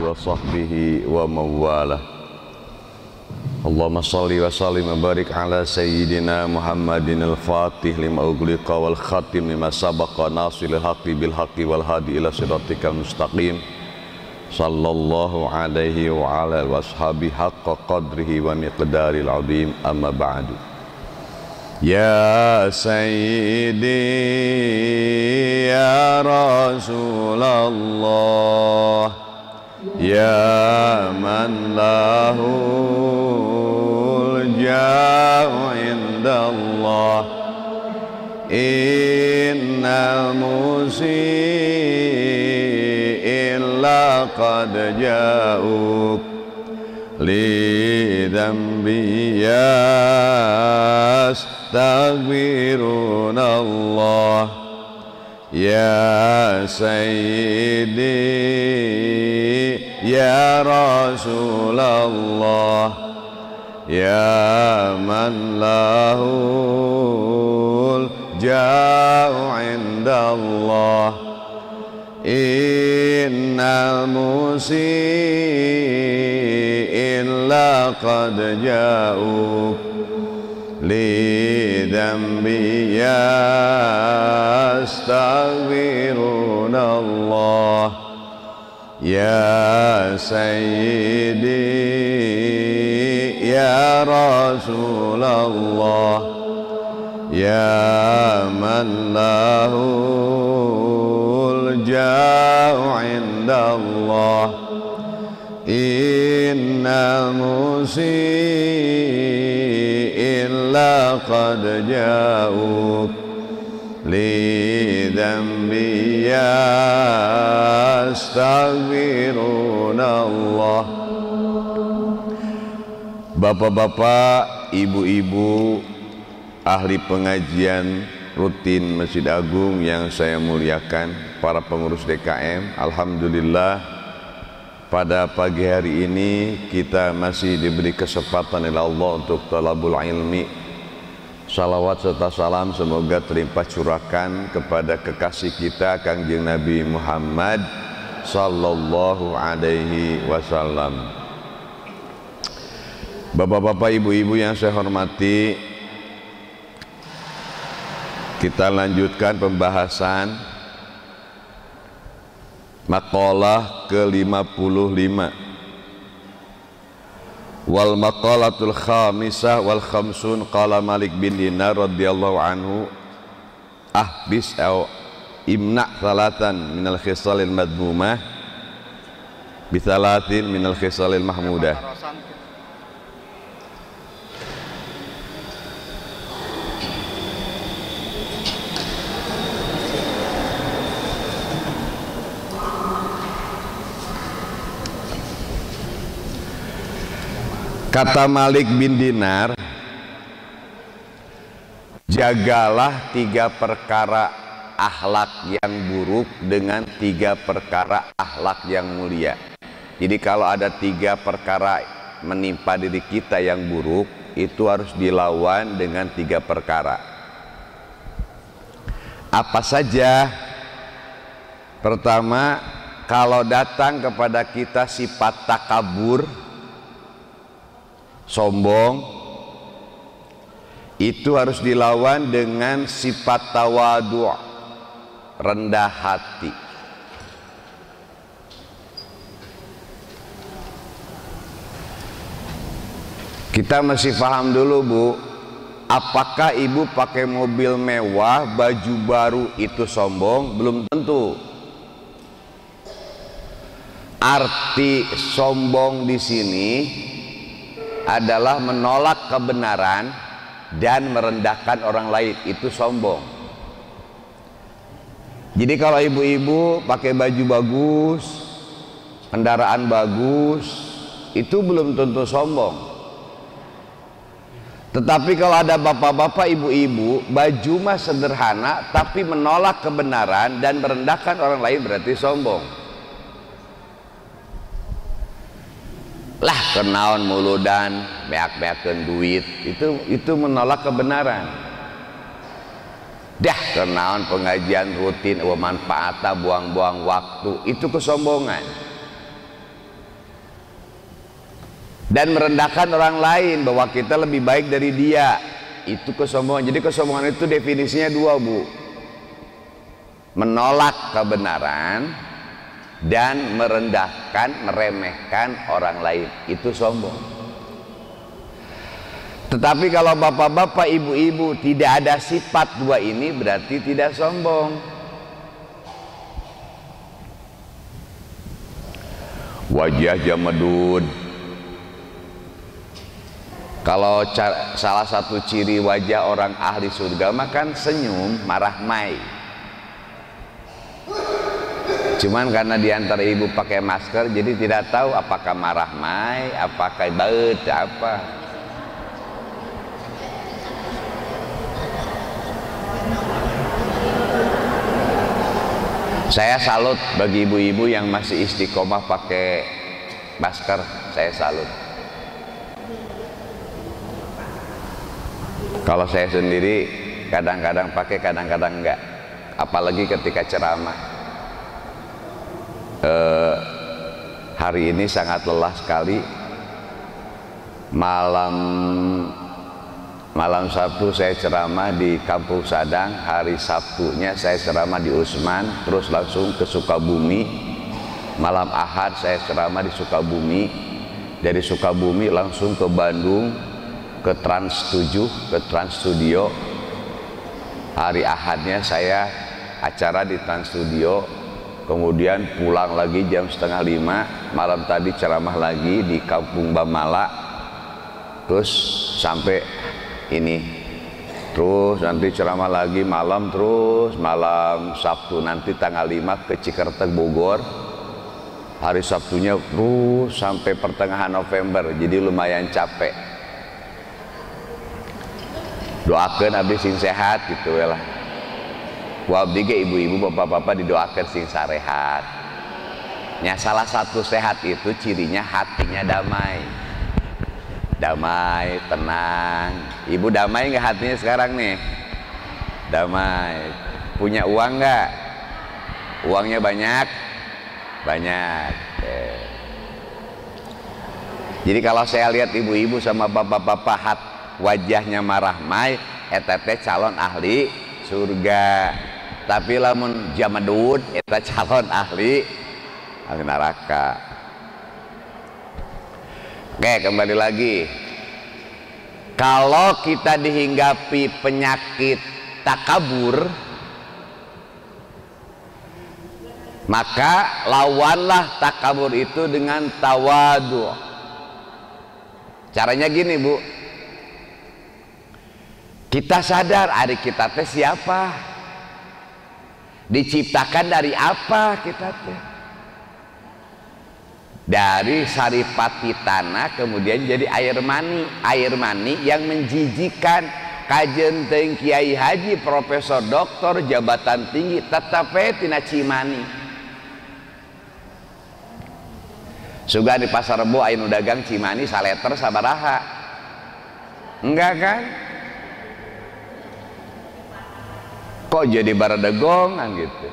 wa sahbihi wa mawalah. Allahumma salli wa sallim wa barik ala sayyidina Muhammadin al-fatih lima ughliqa wal khatim lima sabaqa nasilil haqqi bil haqqi wal hadi ila siratikal mustaqim. Sallallahu alaihi wa ala washabi haqqa qadrihi wa miqdaril azim, amma ba'du. Ya Sayyidi ya Rasulullah, ya man lahul ja'u indallah, innal musi'illa qad ja'uk li dhanbi yastaghfirunallah. Ya Sayyidi ya Rasulullah, ya man lahul ja'u indallah, innal musi'illa qad ja'uk li dhanbi yastaghfirunallah. Ya Sayyidi ya Rasulullah, ya man lahul ja'u indallah, innal musi'illa qad ja'uk li dhanbi yastaghfirunallah. Bapak-bapak, ibu-ibu, ahli pengajian rutin Masjid Agung yang saya muliakan, para pengurus DKM, alhamdulillah pada pagi hari ini kita masih diberi kesempatan oleh Allah untuk talabul ilmi. Salawat serta salam semoga terlimpah curahkan kepada kekasih kita Kangjeng Nabi Muhammad sallallahu alaihi wasallam. Bapak-bapak, ibu-ibu yang saya hormati, kita lanjutkan pembahasan maqalah ke-55. Wal maqalatul khamisah wal khamsun, qala Malik bin Dinar radhiyallahu anhu, ahbis au imna' thalatan minal khisalil madmumah bithalathin minal khisalil mahmudah. Kata Malik bin Dinar, jagalah 3 perkara akhlak yang buruk dengan 3 perkara akhlak yang mulia. Jadi kalau ada 3 perkara menimpa diri kita yang buruk, itu harus dilawan dengan 3 perkara. Apa saja? Pertama, kalau datang kepada kita sifat takabur, sombong, itu harus dilawan dengan sifat tawadu', rendah hati. Kita masih paham dulu, Bu, apakah ibu pakai mobil mewah, baju baru itu sombong? Belum tentu. Arti sombong di sini adalah menolak kebenaran dan merendahkan orang lain, itu sombong. Jadi kalau ibu-ibu pakai baju bagus, kendaraan bagus, itu belum tentu sombong. Tetapi kalau ada bapak-bapak, ibu-ibu, baju mah sederhana tapi menolak kebenaran dan merendahkan orang lain, berarti sombong. Lah kenaon muludan beak-beakeun duit, itu menolak kebenaran. Dah kenaon pengajian rutin manfaatnya buang-buang waktu, itu kesombongan. dan merendahkan orang lain bahwa kita lebih baik dari dia, itu kesombongan. Jadi kesombongan itu definisinya dua, Bu. Menolak kebenaran dan merendahkan, meremehkan orang lain, itu sombong. Tetapi kalau bapak-bapak, ibu-ibu tidak ada sifat dua ini, berarti tidak sombong. Wajah jamadud. Kalau salah satu ciri wajah orang ahli surga makan senyum, marah mai. Cuman karena diantara ibu pakai masker, jadi tidak tahu apakah marah mai, apakah baut, apa. Saya salut bagi ibu-ibu yang masih istiqomah pakai masker, saya salut. Kalau saya sendiri kadang-kadang pakai, kadang-kadang enggak. Apalagi ketika ceramah. Hari ini sangat lelah sekali. Malam Sabtu saya ceramah di Kampung Sadang, hari Sabtunya saya ceramah di Usman, terus langsung ke Sukabumi. Malam Ahad saya ceramah di Sukabumi, dari Sukabumi langsung ke Bandung, ke Trans 7, ke Trans Studio. Hari Ahadnya saya acara di Trans Studio, kemudian pulang lagi jam 4:30, malam tadi ceramah lagi di Kampung Bamala, terus sampai ini, terus nanti ceramah lagi malam, terus malam Sabtu nanti tanggal 5 ke Cikertek Bogor, hari Sabtunya terus sampai pertengahan November, jadi lumayan capek. Doakan abdi sing sehat gitu lah. Wabdi ge ibu-ibu bapak-bapak didoakan sing sarehat. Ya, salah satu sehat itu cirinya hatinya damai. Damai, tenang. Ibu damai nggak hatinya sekarang nih? Damai. Punya uang nggak? Uangnya banyak? Banyak. Jadi kalau saya lihat ibu-ibu sama bapak-bapak wajahnya marah mai, eta teh calon ahli surga. Tapi lamun jamadud, eta calon ahli neraka. Oke, kembali lagi. Kalau kita dihinggapi penyakit takabur, maka lawanlah takabur itu dengan tawadu. Caranya gini, Bu. Kita sadar adik kita teh siapa, diciptakan dari apa kita teh, dari saripati tanah kemudian jadi air mani yang menjijikan. Kajen teng Kiai Haji Profesor Doktor jabatan tinggi tetap tina cimani. Suga di pasar Rebo anu dagang cimani saleter sabaraha, enggak kan? Kok jadi baradegongan gitu.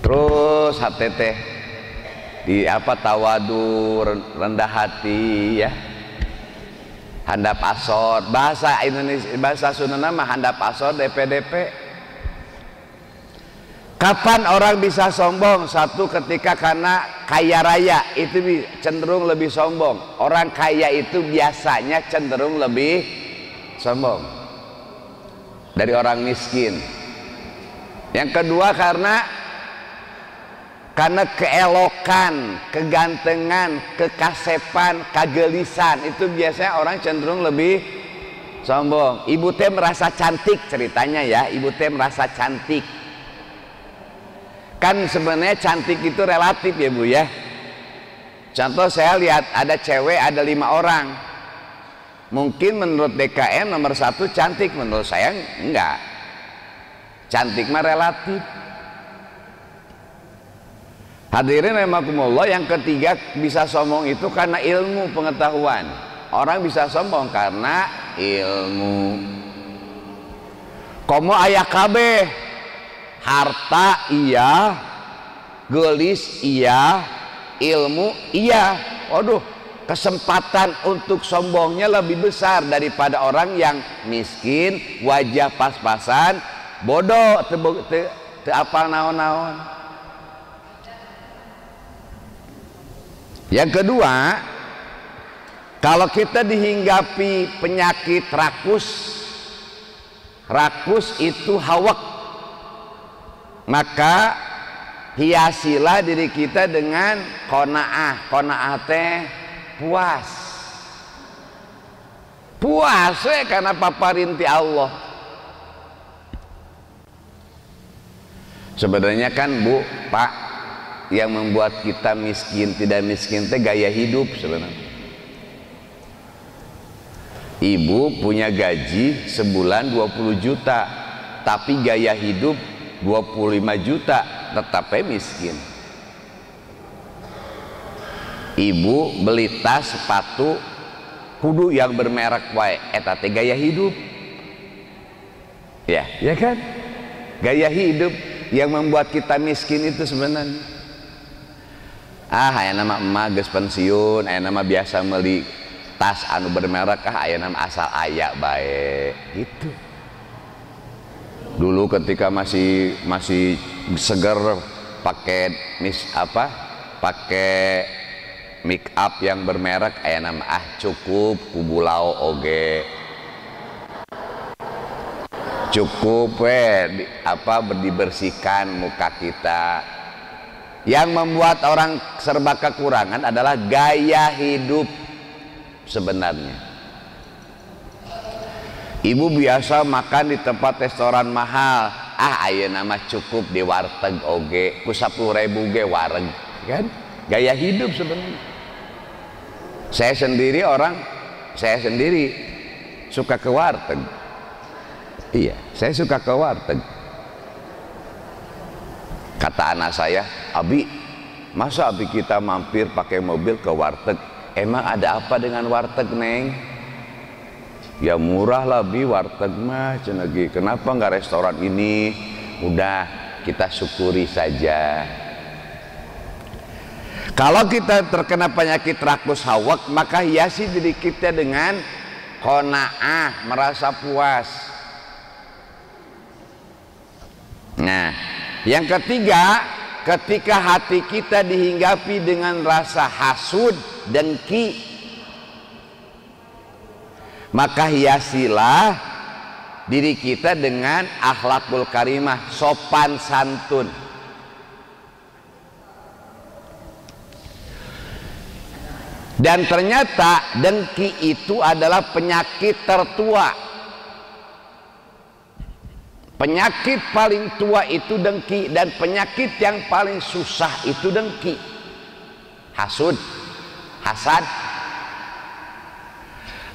Terus hati teh di apa, tawadu, rendah hati ya, handap asor, bahasa Indonesia, bahasa Sunda mah handap asor, DP. Kapan orang bisa sombong? Satu, ketika karena kaya raya itu cenderung lebih sombong. Orang kaya itu biasanya cenderung lebih sombong dari orang miskin. Yang kedua karena keelokan, kegantengan, kekasepan, kagelisan, itu biasanya orang cenderung lebih sombong. Ibu teh merasa cantik, ceritanya ya, ibu teh merasa cantik. Kan sebenarnya cantik itu relatif ya Bu ya. Contoh saya lihat ada cewek ada 5 orang. Mungkin menurut DKM nomor 1 cantik, menurut saya enggak. Cantik mah relatif. Hadirin rahimakumullah, yang ketiga bisa sombong itu karena ilmu pengetahuan. Orang bisa sombong karena ilmu. Komo aya kabeh, harta iya, gelis iya, ilmu, iya, waduh, kesempatan untuk sombongnya lebih besar daripada orang yang miskin, wajah pas-pasan, bodoh, teu apal naon-naon. Yang kedua, kalau kita dihinggapi penyakit rakus itu hawak, maka hiasilah diri kita dengan qanaah. Qanaah teh puas karena paparin ti Allah. Sebenarnya kan Bu, Pak, yang membuat kita miskin tidak miskin teh gaya hidup sebenarnya. Ibu punya gaji sebulan 20 juta, tapi gaya hidup 25 juta, tetapnya miskin. Ibu beli tas sepatu kudu yang bermerek wae, eta teh gaya hidup. Ya kan? Gaya hidup yang membuat kita miskin itu sebenarnya. Aya nama emak geus pensiun, aya nama biasa meuli tas anu bermerek, aya nama asal aya bae gitu. Dulu ketika masih seger pakai pakai make up yang bermerek, aya nama cukup kubulau oge, cukup dibersihkan muka kita. Yang membuat orang serba kekurangan adalah gaya hidup sebenarnya. Ibu biasa makan di tempat restoran mahal, ayeuna mah cukup di warteg oge ku 10.000 ge wareg, kan? Gaya hidup sebenarnya. Saya sendiri suka ke warteg. Iya, saya suka ke warteg. Kata anak saya, Abi, masa Abi kita mampir pakai mobil ke warteg? Emang ada apa dengan warteg, Neng? Ya murah lah Bi, warteg mah cenegi. Kenapa nggak restoran ini? Udah, kita syukuri saja. Kalau kita terkena penyakit rakus hawak, maka hiasi diri kita dengan qanaah, merasa puas. Nah, yang ketiga, ketika hati kita dihinggapi dengan rasa hasud, dengki, maka hiasilah diri kita dengan akhlakul karimah, sopan santun. Dan ternyata dengki itu adalah penyakit tertua. Penyakit paling tua itu dengki, dan penyakit yang paling susah itu dengki, hasud, hasad.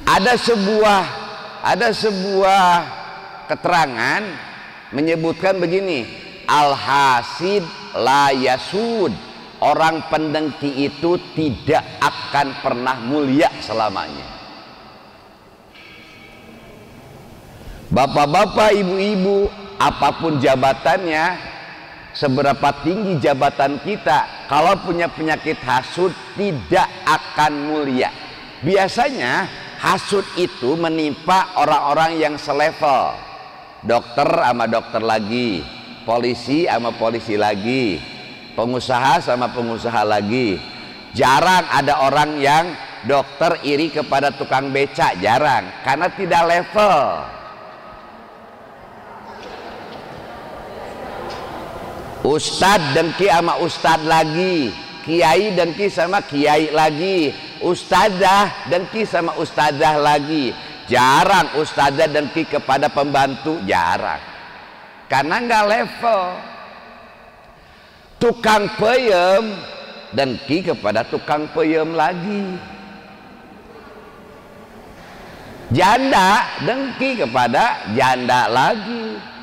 Ada sebuah keterangan menyebutkan begini, al-hasid la yasud, orang pendengki itu tidak akan pernah mulia selamanya. Bapak-bapak, ibu-ibu, apapun jabatannya, seberapa tinggi jabatan kita, kalau punya penyakit hasud tidak akan mulia. Biasanya hasud itu menimpa orang-orang yang selevel, dokter sama dokter lagi, polisi sama polisi lagi, pengusaha sama pengusaha lagi. Jarang ada orang yang dokter iri kepada tukang beca, jarang, karena tidak level. Ustadz dengki sama ustadz lagi, kiai dengki sama kiai lagi, ustadzah dengki sama ustadzah lagi. Jarang ustadzah dengki kepada pembantu, jarang, karena nggak level. Tukang peyem dengki kepada tukang peyem lagi, janda dengki kepada janda lagi.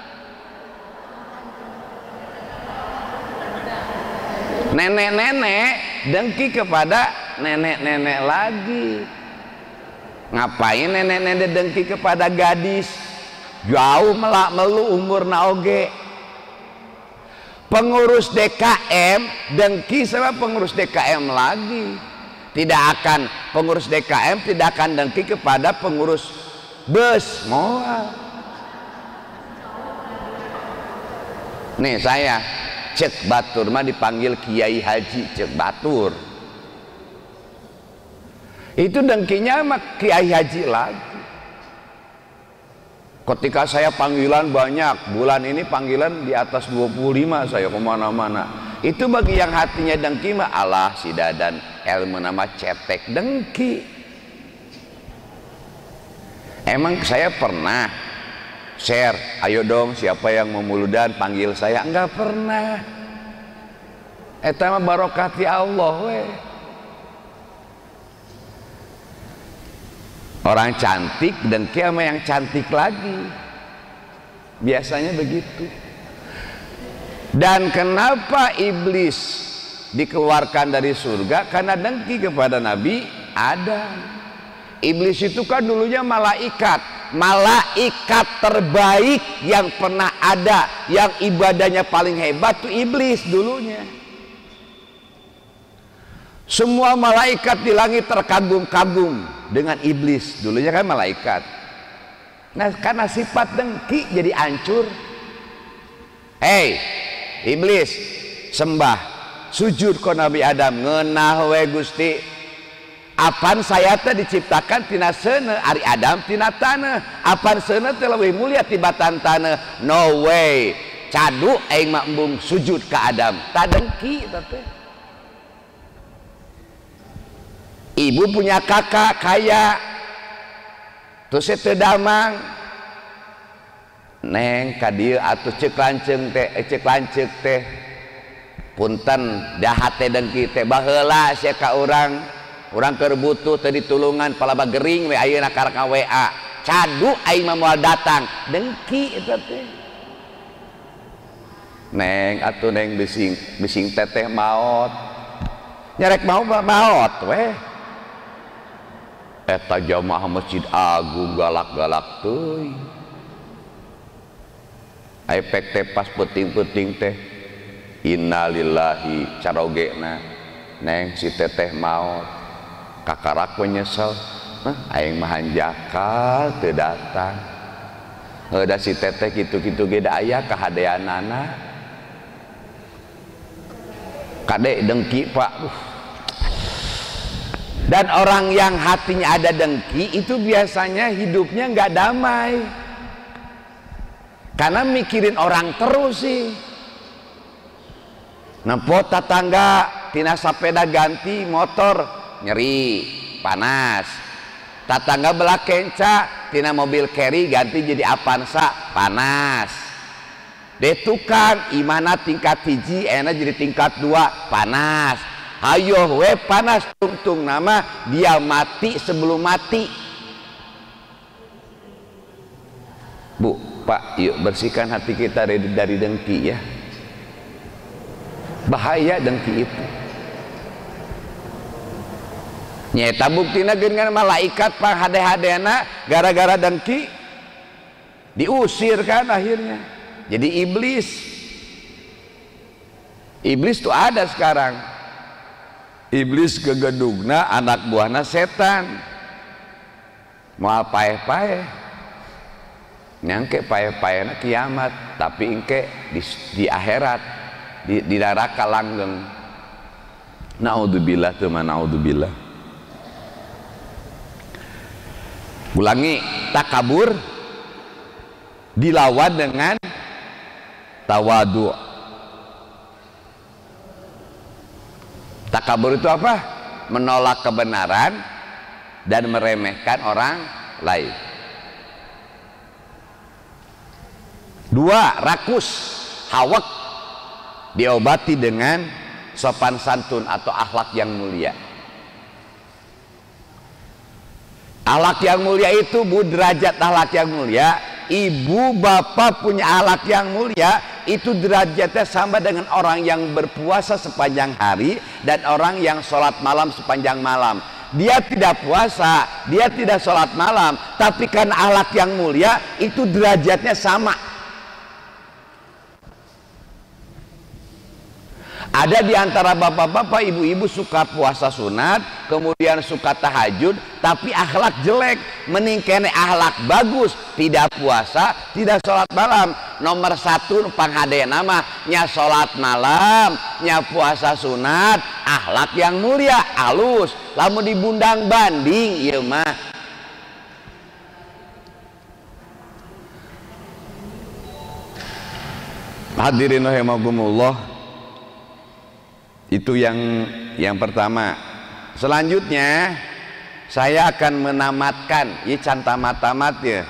Nenek-nenek dengki kepada nenek-nenek lagi. Ngapain nenek-nenek dengki kepada gadis? Jauh melak melu umur naoge. Pengurus DKM dengki sama pengurus DKM lagi. Tidak akan pengurus DKM tidak akan dengki kepada pengurus bus moal. Nih saya Cek Batur mah dipanggil Kiai Haji Cek Batur. Itu dengkinya mah Kiai Haji lagi. Ketika saya panggilan banyak, bulan ini panggilan di atas 25 saya kemana-mana. Itu bagi yang hatinya dengki mah Allah si dadan ilmu nama cetek dengki. Emang saya pernah share, ayo dong siapa yang memuludan panggil saya, enggak pernah. Eta mah barokati Allah we. Orang cantik dengki sama yang cantik lagi, biasanya begitu. Dan kenapa iblis dikeluarkan dari surga? Karena dengki kepada Nabi Adam. Iblis itu kan dulunya malaikat terbaik yang pernah ada, yang ibadahnya paling hebat tuh iblis dulunya. Semua malaikat di langit terkagum-kagum dengan iblis, dulunya kan malaikat. Nah karena sifat dengki jadi hancur. Hei iblis, sembah sujud ke Nabi Adam, ngeunah we Gusti. Apan saya teh diciptakan tina seuneu ari Adam tina taneuh. Apan seuneu teh leuwih mulia tibatan taneuh. No way. Cadu aing mah embung sujud ka Adam. Ta dengki eta teh. Ibu punya kakak kaya, terus teu damang. Neng ka dieu atuh ceuk lanceuk teh. Punten dahat teh dengki teh baheula sia ka urang keur butuh teu ditulungan palaba gering we ayeuna karek WA. Cadu aing mah moal datang, dengki eta teh. Neng atuh neng bising teteh maot. Nyarek mau maot we. Eta jamaah Masjid Agung galak-galak teuy. Efek teh pas penting-penting teh innalillahi carogena neng si teteh maot kakarak menyesal aing mah hanjakal teu datang heuda si teteh kitu-kitu ge da aya kahadeanana kade dengki Pak. Dan orang yang hatinya ada dengki itu biasanya hidupnya nggak damai karena mikirin orang terus sih. Nempo tetangga tina sepeda ganti motor nyeri panas, tetangga belah kenca tina mobil carry ganti jadi Avanza panas, deh tukang imana tingkat hiji enak jadi tingkat 2 panas. Ayo we panas tungtung nama dia mati sebelum mati. Bu, Pak, yuk bersihkan hati kita dari dengki ya. Bahaya dengki itu. Nyata buktina dengan malaikat panghade-hadena gara-gara dengki diusir kan akhirnya. Jadi iblis tuh ada sekarang. Iblis kegedugna anak buahna setan. Moal paeh-paeh. Nyangke paeh-paehna kiamat, tapi engke di akhirat di neraka langgeng. Naudzubillah teman naudzubillah. Ulangi, takabur dilawan dengan tawadu. Takabur itu apa? Menolak kebenaran dan meremehkan orang lain. 2, rakus, hawak diobati dengan sopan santun atau akhlak yang mulia. Akhlak yang mulia itu derajat akhlak yang mulia. Ibu bapak punya akhlak yang mulia, itu derajatnya sama dengan orang yang berpuasa sepanjang hari dan orang yang sholat malam sepanjang malam. Dia tidak puasa, dia tidak sholat malam, tapi karena akhlak yang mulia itu derajatnya sama. Ada di antara bapak-bapak, ibu-ibu suka puasa sunat, kemudian suka tahajud, tapi akhlak jelek. Mending kene akhlak bagus, tidak puasa, tidak sholat malam. Nomor satu panghade nama nya sholat malam, nya puasa sunat, akhlak yang mulia, alus. Lamun dibundang banding, ieu mah hadirin rahimakumullah. Itu yang pertama. Selanjutnya saya akan menamatkan, ya can tamat-tamat ya,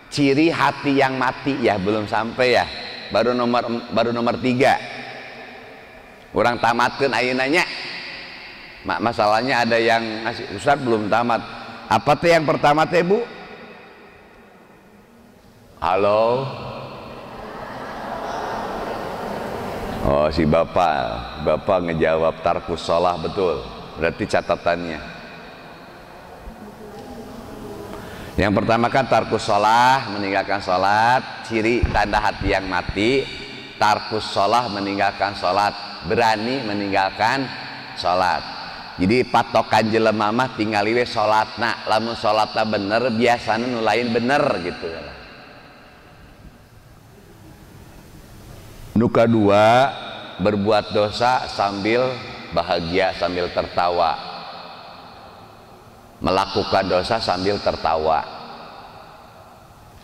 ciri hati yang mati ya, belum sampai ya, baru nomor 3. Orang tamatkan ayeunanya. Masalahnya ada yang ngasih, Ustaz belum tamat. Apa teh yang pertama teh, Bu? Halo. Oh, si bapak ngejawab tarkus shalah, betul. Berarti catatannya. Yang pertama kan tarkus shalah, meninggalkan sholat. Ciri tanda hati yang mati, tarkus shalah, meninggalkan sholat. Berani meninggalkan sholat. Jadi patokan jelema mah tinggal we sholatna. Lamun sholatna bener, biasanya nu lain bener gitu. Nuka dua, berbuat dosa sambil bahagia, sambil tertawa. Melakukan dosa sambil tertawa.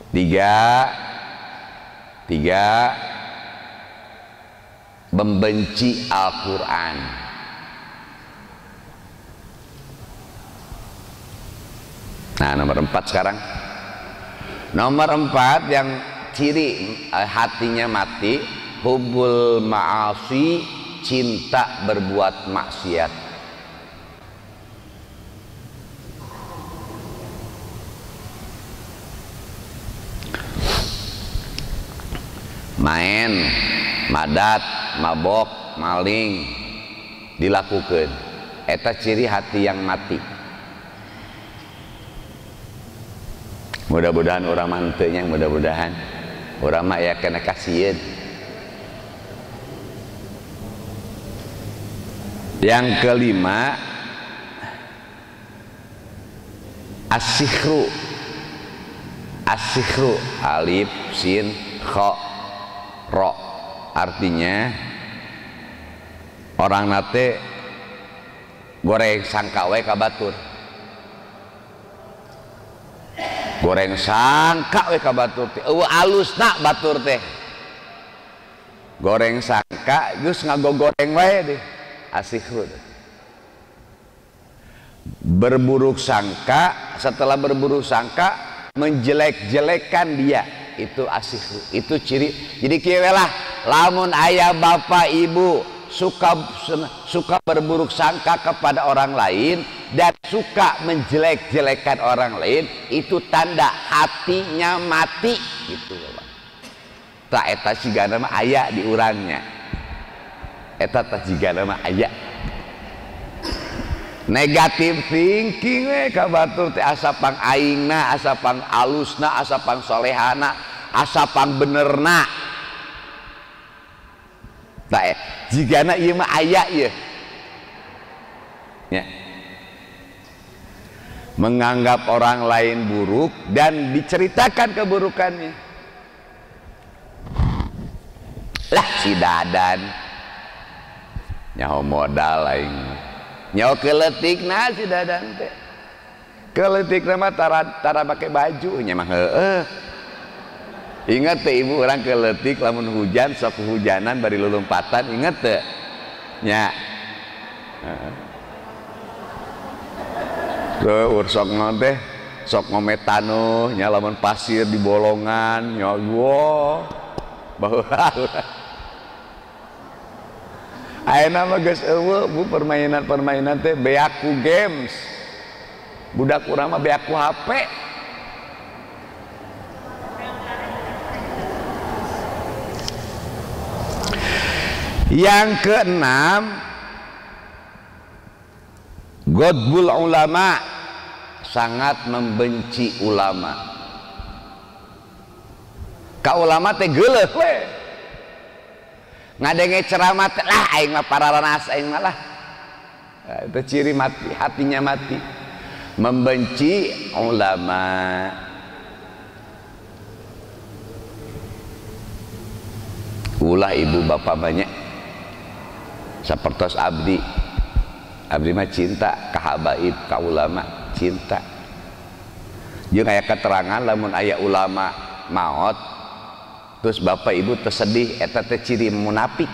Tiga, membenci Al-Quran. Nah, nomor 4 sekarang. Nomor 4 yang ciri hatinya mati, hubbul ma'asi, cinta berbuat maksiat. Main, madat, mabok, maling dilakukan. Eta ciri hati yang mati. Mudah-mudahan orang mantenya, mudah-mudahan orang mah ya kena kasihin. Yang kelima, as-sihru. As-sihru, alif, sin, kha, ro. Artinya orang nate goreng sangka we ka batur. Goreng sangka we ka batur teh. Eueuh alusna batur teh. Goreng sangka geus ngagogoreng wae deh. Asihru. Berburuk sangka, setelah berburuk sangka menjelek-jelekan dia, itu asihru. Itu ciri. Jadi kieu lah, lamun aya bapak ibu suka berburuk sangka kepada orang lain dan suka menjelek-jelekan orang lain, itu tanda hatinya mati gitu. Tak eta sigana mah aya di urangnya. Eta tajigana mah aya. Negatif thinking we ka batur teh, asa pang aingna, asa pang alusna, asa pang solehana, asa pang benerna. Tah jigana ieu mah aya ieu. Ya. Menganggap orang lain buruk dan diceritakan keburukannya. Lah si Dadan nyaho modal lain, nyaho keletikna si Dadan teh, keletikna mah tara pakai baju nya mah heueuh. Ingat teh ibu orang keletik lamun hujan sok kehujanan bari lulumpatan, inget teh nya sok teh sok ngometano nya lamun pasir di bolongan nya wo baheula. Ayeuna mah geus eueuh Bu, permainan teh beaku games. Budak urang mah beaku HP. Yang keenam, godbul ulama, sangat membenci ulama. Ka ulama teh geuleuh we. ngadenge ceramah lah aing mah pararanas aing mah lah. Itu ciri mati, hatinya mati. Membenci ulama. Ulah ibu bapak banyak sapertos abdi mah cinta ka habaib ka ulama cinta jeung aya keterangan lamun aya ulama maot terus bapak ibu tersedih eta teh ciri munafik.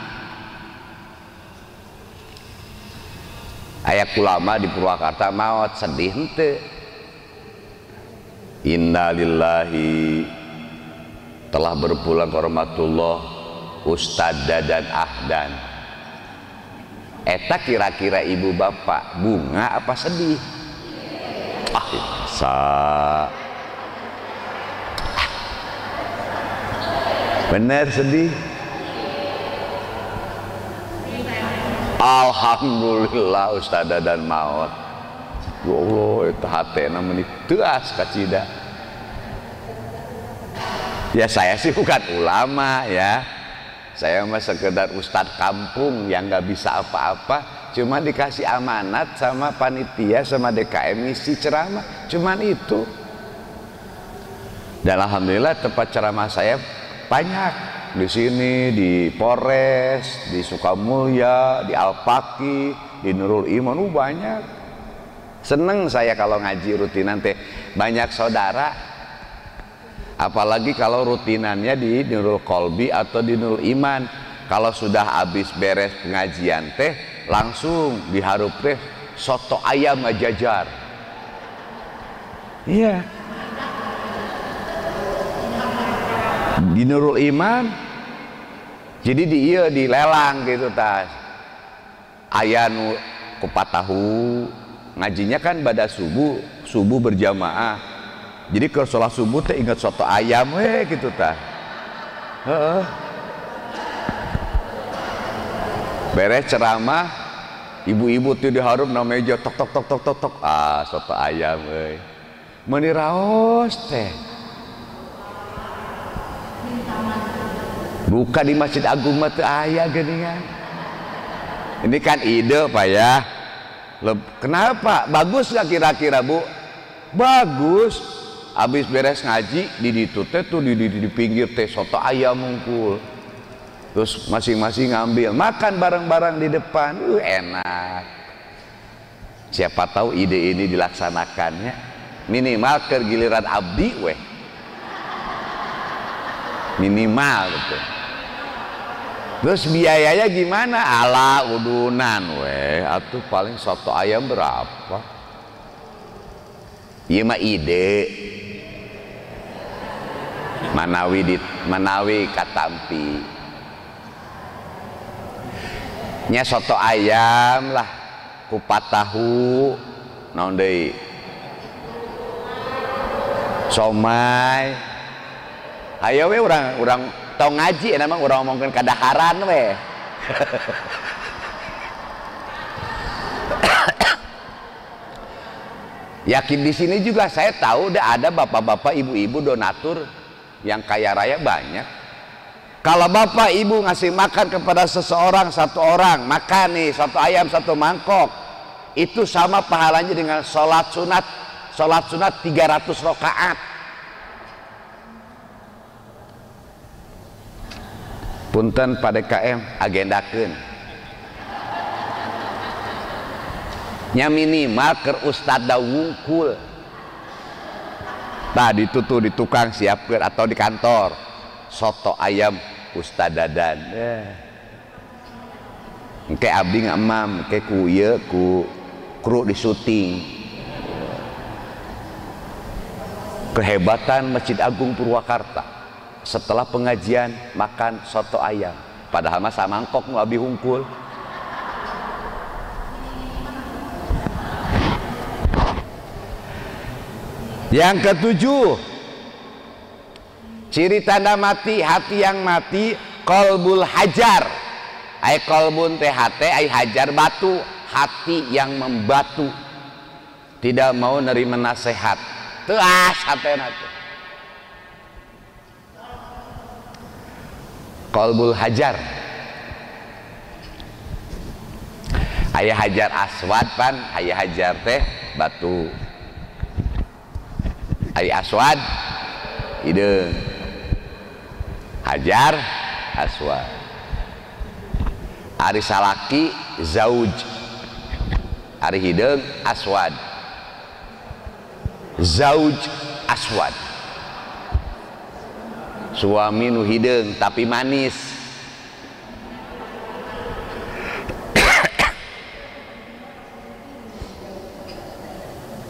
Aya ulama di Purwakarta maot sedih henteu. Innalillahi telah berpulang ke rahmatullah Ustad Dadan Ahdan. Eta kira-kira ibu bapak bunga apa sedih? Bener sedih. Alhamdulillah Ustad Dadan maot. Ya Allah eta hatena meuni teuas kacida. Ya saya sih bukan ulama ya. Saya mah sekedar ustadz kampung yang nggak bisa apa-apa, cuma dikasih amanat sama panitia sama DKM ngisi ceramah, cuman itu. Dan alhamdulillah tempat ceramah saya banyak di sini, di Polres, di Sukamulya, di Alpaki, di Nurul Iman, banyak. Seneng saya kalau ngaji rutinan teh banyak saudara. Apalagi kalau rutinannya di Nurul Kolbi atau di Nurul Iman, kalau sudah habis beres pengajian teh langsung diharup teh soto ayam ngajajar. Iya. Di Nurul Iman, jadi dilelang gitu tas. Aya nu kupat tahu ngajinya kan pada subuh berjamaah. Jadi kalau sholat subuh teh ingat soto ayam gitu tah. Beres ceramah, ibu-ibu tuh diharum na meja tok soto ayam meuni raos teh. Buka di Masjid Agung mah teu aya geuningan. Ini kan ide Pak ya. Kenapa? Bagus gak kira-kira Bu? Bagus. Habis beres ngaji di ditu teh tuh di pinggir teh soto ayam mungkul. Terus masing-masing ngambil makan bareng-bareng di depan. Enak. Siapa tahu ide ini dilaksanakannya minimal ke giliran abdi weh. Minimal gitu. Terus biayanya gimana? Ala udunan weh. Atuh paling soto ayam berapa? Ieu mah ide. Manawi Katampi nya soto ayam lah kupat tahu naon deui somai ayo we urang tong ngaji emang urang ngomongkeun kadaharan we. Yakin di sini juga saya tahu udah ada bapak-bapak ibu-ibu donatur yang kaya raya banyak. Kalau bapak ibu ngasih makan kepada seseorang, satu orang makan nih satu ayam satu mangkok, itu sama pahalanya dengan sholat sunat 300 rakaat. Punten pada KM agendakeun nya minimal ke ustada wungkul. Nah itu tuh di tukang siapkan atau di kantor soto ayam Ustad Dadan. Engke abdi ngamam, engke ku ieu ku kru di syuting. Kehebatan Masjid Agung Purwakarta setelah pengajian makan soto ayam. Padahal mah samangkok nu abi hungkul. Yang ketujuh, ciri tanda mati, hati yang mati, qalbul hajar. Ai qalbun teh hate, ai hajar batu, hati yang membatu. Tidak mau nerima nasihat. Teu hatena teh. Qalbul hajar. Aya hajar aswad pan, aya hajar teh batu. Aya aswad hideung. Hajar aswad. Ari salaki zauj. Ari hideung aswad. Zauj aswad. Suami nu hideung tapi manis.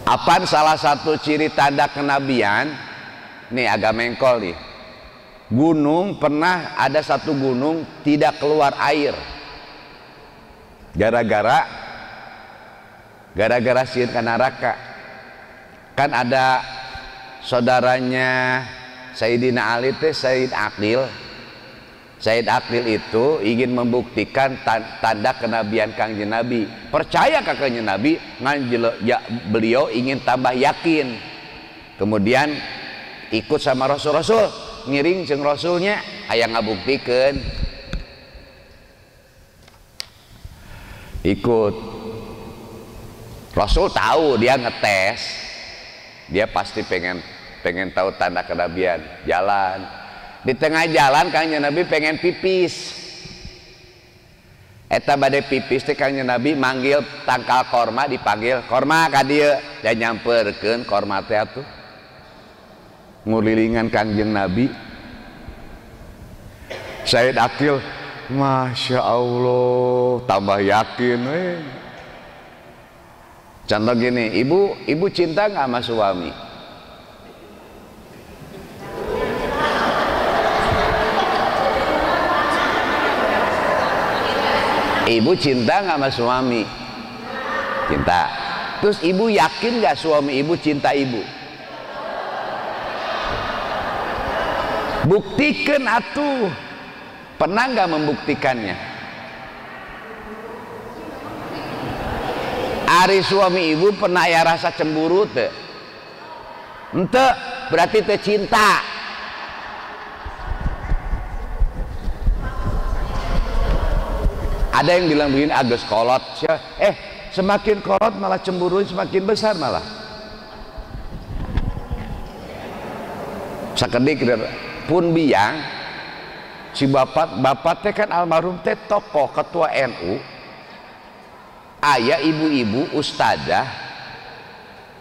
Apaan salah satu ciri tanda kenabian? Nih agak mengkol nih. Gunung, pernah ada satu gunung tidak keluar air. Gara-gara sieun ka neraka. Kan ada saudaranya Sayyidina Ali teh Sayyid Aqil. Sayyid Aqil itu ingin membuktikan tanda kenabian Kangjeng Nabi. Percaya ka Kangjeng Nabi, ya, beliau ingin tambah yakin. Kemudian ikut sama Rasul-Rasul, ngiring jeung Rasulnya, aya ngabuktikeun. Ikut. Rasul tahu dia ngetes. Dia pasti pengen tahu tanda kenabian. Jalan. Di tengah jalan Kangjeng Nabi pengen pipis. Eta bade pipis teh Kangjeng Nabi manggil tangkal korma, dipanggil korma ka dieu, dan nyamperkeun korma teh atuh. Ngulilingan Kangjeng Nabi. Sayyid Aqil, Masya Allah, tambah yakin we. Contoh gini, ibu cinta nggak sama suami? Ibu cinta nggak sama suami? Cinta. Terus ibu yakin nggak suami ibu cinta ibu? Buktikan atuh. Pernah nggak membuktikannya? Ari suami ibu pernah ya rasa cemburu teh? Ente berarti teh cinta. Ada yang bilang begini, agus kolot, semakin kolot malah cemburu semakin besar malah. Sakedik pun biang, si bapak teh kan almarhum teh tokoh ketua NU, ayah ibu-ibu ustadzah,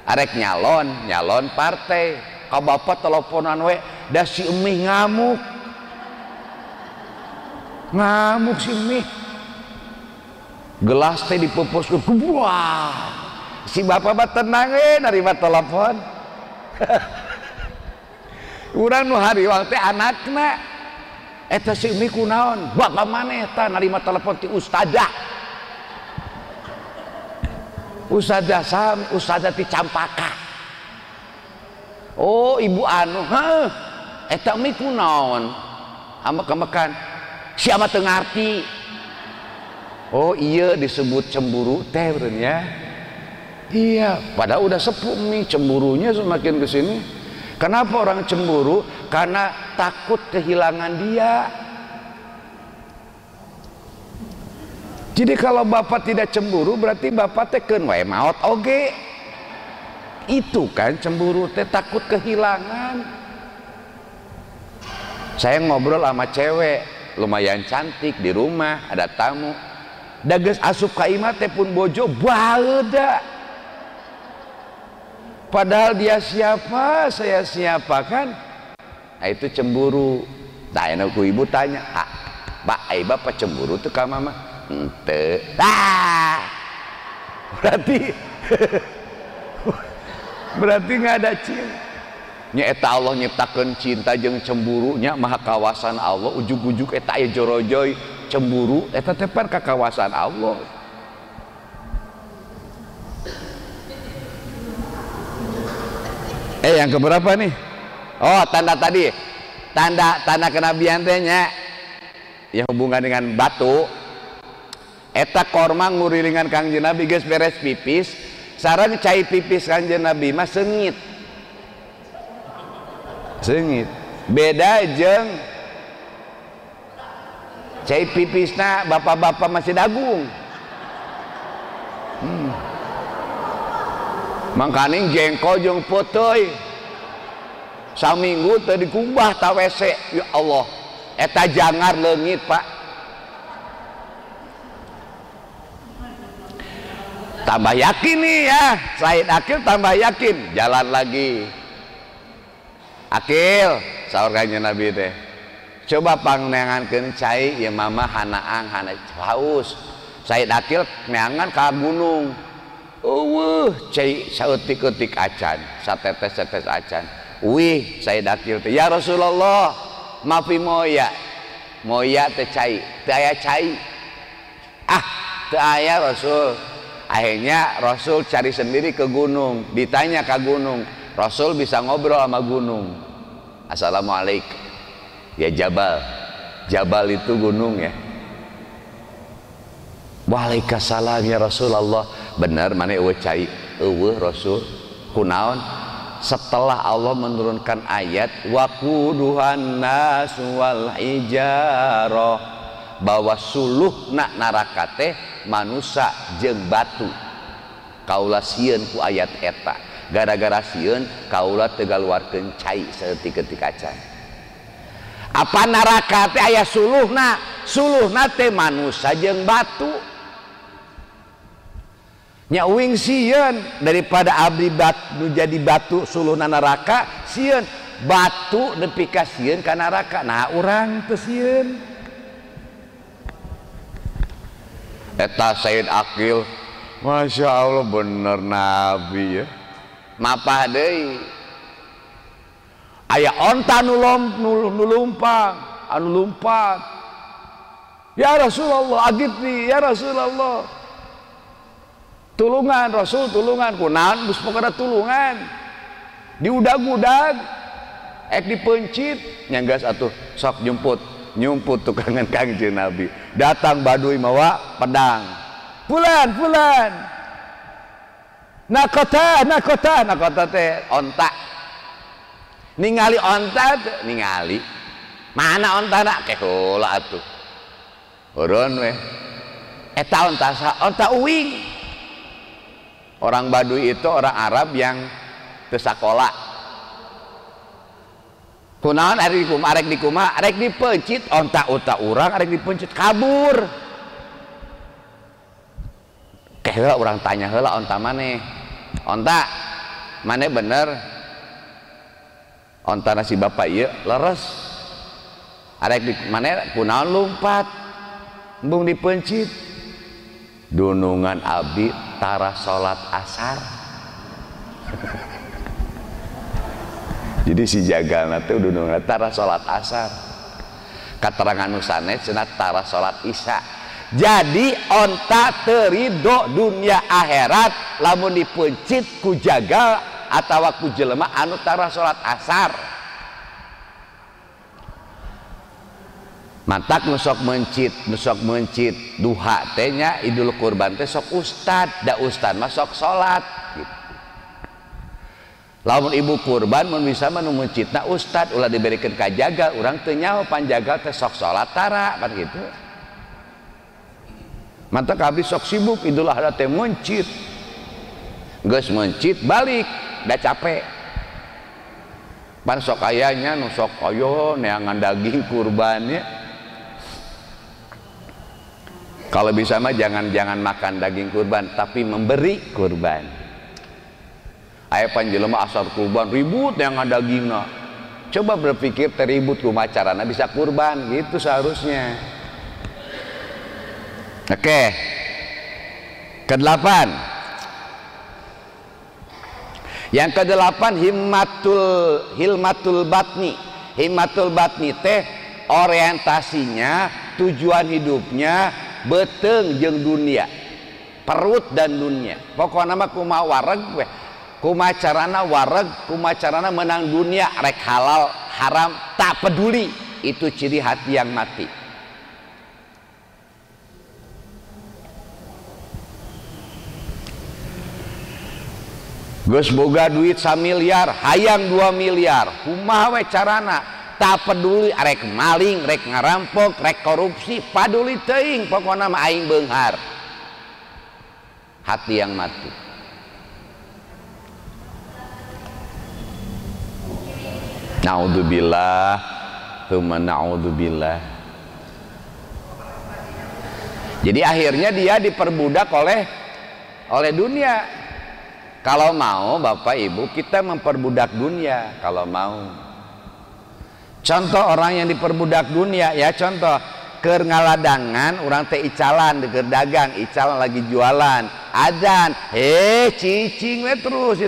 arek nyalon partai, kau bapak teleponan we, dah si Emih ngamuk si Emih. Gelas teh dipupuskeun, wah, si bapak mah tenang narima telepon. Urang nu hariwang teh anakna, eta si Umi kunaon, bapak maneh eta narima telepon ti ustadzah. Ustadzah sami, ustadzah ti Campaka. Oh, ibu anu, eta Umi kunaon, amek-amekan, siapa teu ngarti. Oh iya disebut cemburu teh ya. Iya, padahal udah sepuh nih cemburunya semakin kesini. Kenapa orang cemburu? Karena takut kehilangan dia. Jadi kalau bapak tidak cemburu berarti bapak teh keun wae maot oge. Itu kan cemburu teh takut kehilangan. Saya ngobrol sama cewek lumayan cantik di rumah, ada tamu. Dages asup ka imah teh pun bojo baeuda. Padahal dia siapa, saya siapa kan? Nah, itu cemburu. Nah, aku ibu tanya, Pak, bapak cemburu tuh ka mama? Ente. Berarti nggak ada cinta. Nya eta Allah nyiptakeun cinta jeung cemburu nya maha kawasan Allah, ujug-ujug eta aya jorojoy cemburu eta teh pan ka kawasan Allah. Yang keberapa nih? Oh, tanda tadi. Tanda kenabian teh nya yang hubungan dengan batu. Eta korma ngurilingan Kangjeng Nabi geus beres pipis, sareng cai pipis Kangjeng Nabi mah seungit. Beda jeung cai pipisna bapak-bapak masih dagung. Mangkaning jengkol jeung peuteui saminggu teu dikubah ta WC. Ya Allah, eta jangar leungit Pak. Tambah yakin nih ya, Said Akil tambah yakin, jalan lagi. Akil, saurganya Nabi teh, coba pangnengankeun cai ya mama hanaang hana haus. Said Akil neangan ka gunung. Cai saeutik-eutik acan, satetes-tetes acan. Wih, Said Akil teh, ya Rasulullah, maafi moya. Moya teh cai, teu aya cai. Ah, teu aya Rasul. Akhirnya Rasul cari sendiri ke gunung, ditanya ke gunung. Rasul bisa ngobrol sama gunung. Assalamualaikum ya Jabal. Jabal itu gunung ya. Waalaikumsalam ya Rasulullah. Benar mana eueuh cai? Eueuh Rasul. Kunaon? Setelah Allah menurunkan ayat waquduhan nas wal hijarah, bahwa suluhna neraka teh manusia jeung batu. Kaula sieun ku ayat eta. Gara-gara sieun kaula teu galuarkeun cai saeutik-eutik acan. Apa neraka teh aya suluhna? Suluhna teh manusia jeung batu. Nya uing sieun daripada abdi batu jadi batu suluhna neraka, sieun batu nepi ka sieun ka neraka. Nah urang teu sieun. Eta Said Akil, Masya Allah bener Nabi ya. Mapah deui. Aya onta nu lumpang, anu lumpat. Ya Rasulullah, agitni ya Rasulullah. Tulungan Rasul, tulungan. Kunaon geus pokona tulungan. Diudag-udag, ek dipencit, nyanggas atuh sok jemput. Nyumput tukangan Kangjeng Nabi. Datang baduy mawa pedang. Fulan nakota teh onta. Ningali onta teh, ningali mana onta nak ke heula atuh. Urun we eta onta onta uwing. Orang Baduy itu orang Arab yang teu sakola. Kunaon arek di kumaha arek dipencit onta urang arek dipencit kabur. Heula urang tanya heula onta maneh. Onta maneh bener. Onta nasi bapak ieu leres. Arek di maneh kunaon lompat. Embung dipencit. Dunungan abdi tara salat asar. Jadi si jagalna teh dunungan tara salat asar. Katerangan nu sanes cenah tara salat isya. Jadi onta teu ridho dunia akhirat lamun dipencit ku jagal atawa ku jelema anu tara salat asar. Mantak nusok mencit duha teh nya Idul Kurban teh sok ustad, da ustad mah sok salat gitu. Lamun ibu kurban mun bisa mah nu mencitna ustad ulah diberikan ka jagal, urang teu nyaho panjagal teh sok salat tara kan gitu. Mantak abdi sok sibuk Idul Adha teh mencit. Geus mencit balik da capek. Pan sok ayanya nu sok ayo neangan daging kurbannya. Kalau bisa mah jangan makan daging kurban, tapi memberi kurban. Aya panjelema asar kurban ribut yang ada dagingna. Coba berpikir teribut kumacarana bisa kurban gitu seharusnya. Oke. Kedelapan. Yang kedelapan hilmatul batni. Hilmatul batni teh orientasinya, tujuan hidupnya beteng jeung dunia, perut dan dunia. Pokokna mah kumaha wareg we, kumaha carana wareg, kumaha carana menang dunia, rek halal haram tak peduli. Itu ciri hati yang mati. Geus boga duit 1 miliar, hayang 2 miliar, kumaha we carana? Tak peduli, rek maling, rek ngarampok, rek korupsi, paduli teuing, pokona mah aing beunghar. hati yang mati. Naudzubillah, tsumma naudzubillah. Jadi akhirnya dia diperbudak oleh dunia. Kalau mau Bapak Ibu kita memperbudak dunia kalau mau. Contoh orang yang diperbudak dunia ya, contoh keur ngaladangan orang teh icalan keur dagang, icalan lagi jualan, adzan, cicing we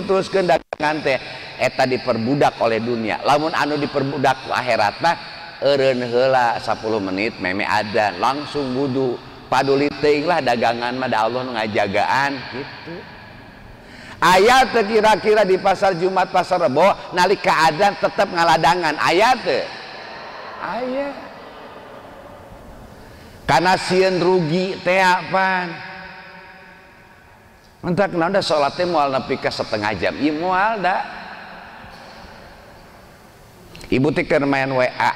teruskeun dagangan teh eta diperbudak oleh dunia. Lamun anu diperbudak ku akhiratna eureun heula 10 menit meme adzan langsung wudu, paduli teuing lah dagangan mah da Allah nu ngajagaan gitu. Ayat kira-kira di pasar Jumat pasar Rebo nalika adzan tetap ngaladangan ayat teh ayat karena sieun rugi teh apaan entak naon da salat teh moal nepi ka setengah jam ieu moal da ibu teh keur main WA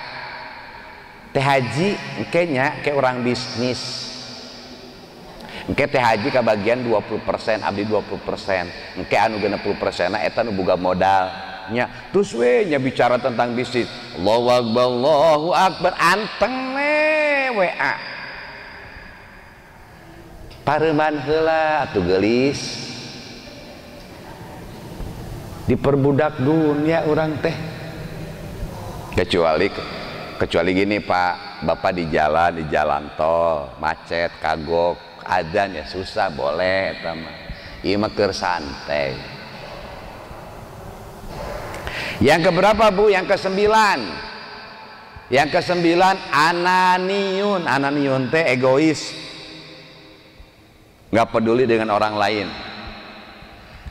teh haji engke nya ke orang bisnis engke teh haji kabagian 20%, abdi 20%, engke anu 60% eta nu boga modal nya. Terus we nya bicara tentang bisnis, Allahu Akbar anteng we WA. Pareuman heula atuh geulis. Diperbudak dunia urang teh. Kecuali gini Pak, Bapak di jalan tol, macet, kagok, adzan ya susah boleh eta mah. Ieu mah keur santai. Yang keberapa Bu? Yang ke-9. Yang ke-9 ananiun. Ananiun teh egois. Nggak peduli dengan orang lain.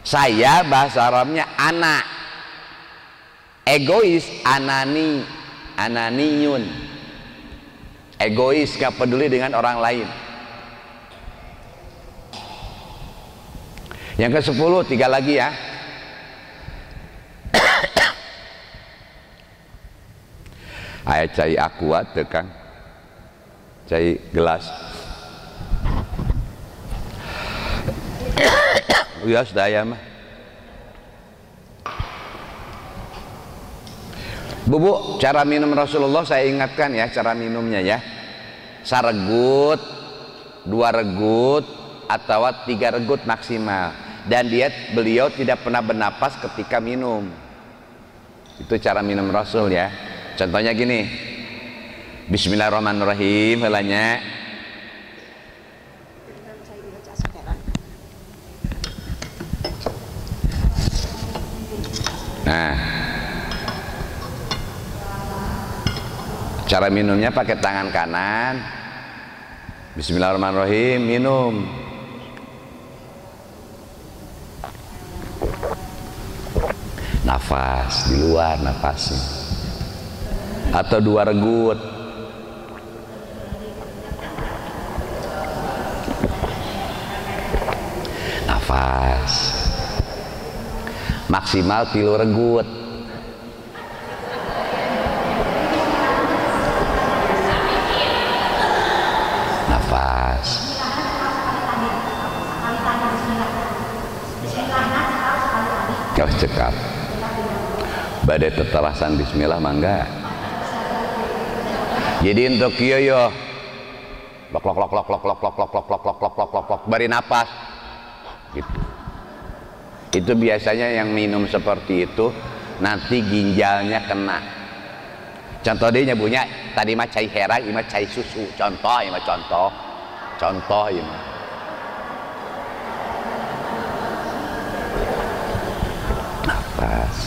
Saya bahasa Arabnya anak. Egois anani. Ananiun. Egois nggak peduli dengan orang lain. Yang ke-10 3 lagi ya. Aya cai aqua teu Kang? Cai gelas. Uya sedaya mah. Bu, cara minum Rasulullah saya ingatkan ya cara minumnya ya. Saregut, 2 regut atau 3 regut maksimal. Dan beliau tidak pernah bernapas ketika minum. Itu cara minum Rasul ya. Contohnya gini, Bismillahirrahmanirrahim helanya. Nah, cara minumnya pakai tangan kanan. Bismillahirrahmanirrahim, minum. Nafas di luar nafasnya. Atau 2 regut. Nafas. Maksimal 3 regut. Nafas. Kalau cekap. Badai tetelasan bismillah mangga. Jadi untuk yo lok bari napas gitu. Itu biasanya yang minum seperti itu nanti ginjalnya kena. Contoh dia nyebunya tadi mah cai herang, ini mah cai susu. Contoh, ini mah contoh ini mah. Napas.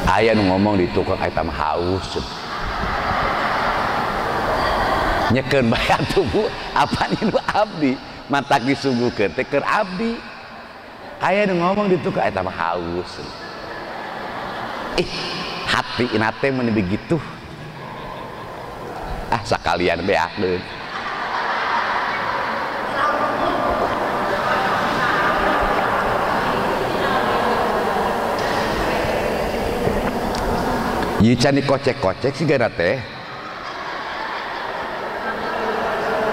Aya nu ngomong di tukang eta mah haus. Nyekeun bae atuh Bu, apa nu abdi? Matak disuguhkeun teh keur abdi. Aya nu ngomong di tukang eta mah haus. Hati inate mun begitu. Sakalian beak deui. Ieu can dikocek-kocek sih gara teh.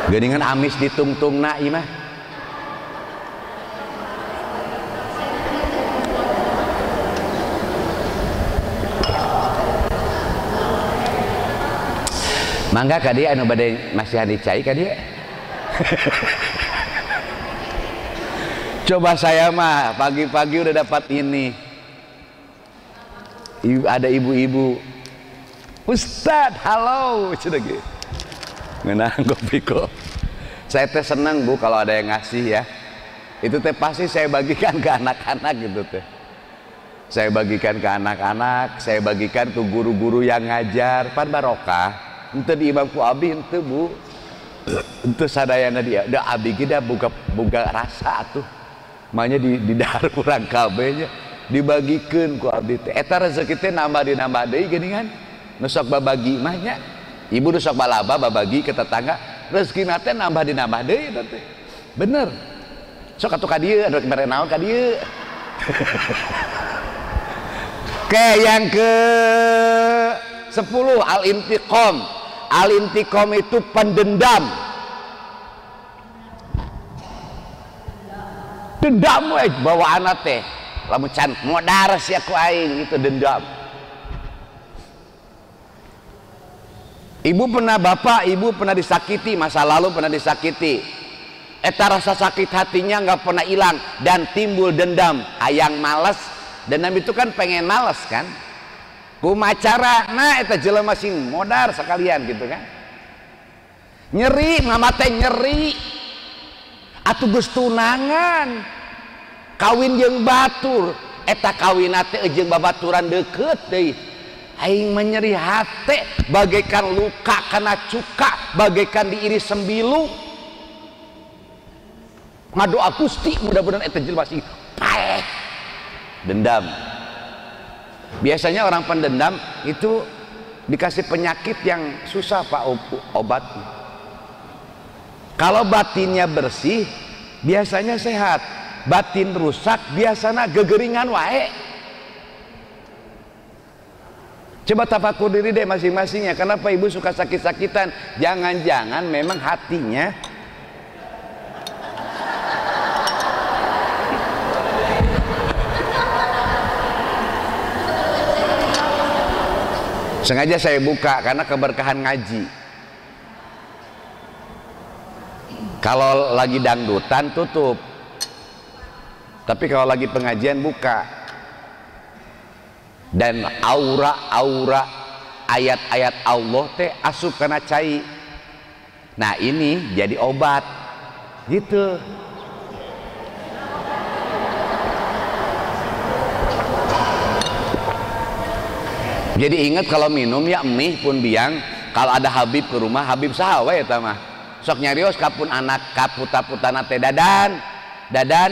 Geuningan amis ditungtungna ieu mah. Mangga ka dia anu bade masihan dicai ka dia. Coba saya mah pagi-pagi udah dapat ini. Ada ibu-ibu, Ustad, halo, sudah gitu. Ngenang kopi kok. Saya teh senang Bu kalau ada yang ngasih ya. Itu teh pasti saya bagikan ke anak-anak gitu teh. Saya bagikan ke anak-anak, saya bagikan ke guru-guru yang ngajar, pan barokah. Ente di imamku abi ente Bu. Ente sadayana dia, da abi kita buka rasa tuh. Makanya di dahar kurang kabehnya dibagikeun ku abdi teh. Eta rezeki teh nambah deui geuningan. Nu sok babagi mah nya. Ibu nu sok balaba babagi ke tetangga, rezekina teh nambah deui eta teh. Bener. Sok atuh ka dieu anu mere naon ka dieu. Oke, yang ke 10 al-intiqam. Al-intiqam itu pendendam. Dendam we bawaanna teh. Lamun can modar sia ku aing itu dendam. Ibu pernah disakiti, masa lalu pernah disakiti. Eta rasa sakit hatinya nggak pernah hilang dan timbul dendam. Hayang males, dendam itu kan pengen males kan. Kumacara, nah eta jelema sing modar sekalian gitu kan. Nyeri, mama teh nyeri. Atuh geus tunangan. Kawin jeung batur, eta kawinna teh jeung babaturan deukeut deui. Aing menyeri hate bagaikan luka kena cuka, bagaikan diiris sembilu. Ngadoa Gusti mudah-mudahan eta jelema sing paeh. Dendam. Biasanya orang pendendam itu dikasih penyakit yang susah Pak obatnya. Kalau batinnya bersih, biasanya sehat. Batin rusak biasanya gegeringan wae. Coba tafakur diri deh masing-masingnya. Kenapa ibu suka sakit-sakitan? Jangan-jangan memang hatinya sengaja saya buka karena keberkahan ngaji. Kalau lagi dangdutan tutup. Tapi kalau lagi pengajian buka. Dan aura-aura ayat-ayat Allah teh asup kana cai. Nah ini jadi obat gitu. Jadi ingat kalau minum ya mih pun biang. Kalau ada Habib ke rumah, Habib saha we eta mah. Sok nyarios kapun anak kaputa-putana teh Dadan,